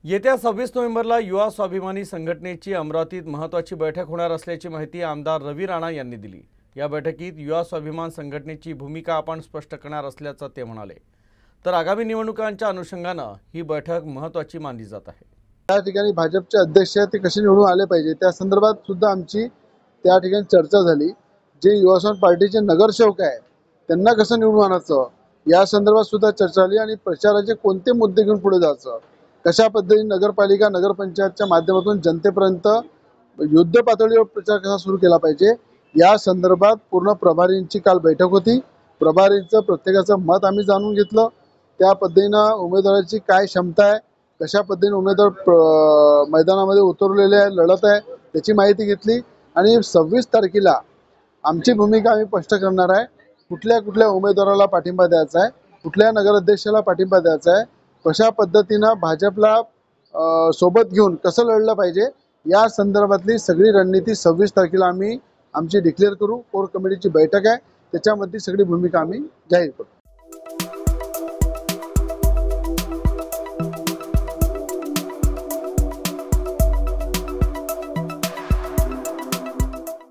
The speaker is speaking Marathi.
येत्या 26 नोव्हेंबरला युवा स्वाभिमानी संघटनेची अमरावतीत महत्त्वाची बैठक होणार असल्याची माहिती आमदार रवी राणा यांनी दिली। या बैठकीत युवा स्वाभिमान संघटनेची भूमिका आपण स्पष्ट करणार असल्याचं ते म्हणाले। तर आगामी निवडणुकांच्या अनुषंगाने ही बैठक महत्त्वाची मानली जात आहे। त्या ठिकाणी भाजपचे अध्यक्ष ते कसे निवडून आले पाहिजे त्या संदर्भात सुद्धा आमची त्या ठिकाणी चर्चा झाली। जे युवा स्वाभिमान पार्टीचे नगरसेवक आहे त्यांना कसं निवडून आणायचं या संदर्भात सुद्धा चर्चा झाली आणि प्रचाराचे कोणते मुद्दे घेऊन पुढे जायचं, कशा पद्धतीने नगरपालिका नगरपंचायतच्या माध्यमातून जनतेपर्यंत युद्ध पातळीवर प्रचार कसा सुरू केला पाहिजे या संदर्भात पूर्ण प्रभारींची काल बैठक होती। प्रभारींचं प्रत्येकाचं मत आम्ही जाणून घेतलं। त्या पद्धतीने उमेदवाराची काय क्षमता आहे, कशा पद्धतीने उमेदवार मैदानामध्ये उतरलेले आहे, लढत आहे त्याची माहिती घेतली आणि 26 तारखेला आमची भूमिका आम्ही स्पष्ट करणार आहे। कुठल्या उमेदवाराला पाठिंबा द्यायचा आहे, कुठल्या नगराध्यक्षाला पाठिंबा द्यायचा आहे, कशा पद्धतीने भाजपला सोबत घेऊन कसं लढलं पाहिजे या संदर्भातली सगळी रणनीती 26 तारखेला आम्ही आमची डिक्लेअर करू। कोर कमिटीची बैठक आहे त्याच्यामध्ये सगळी भूमिका आम्ही जाहीर करू।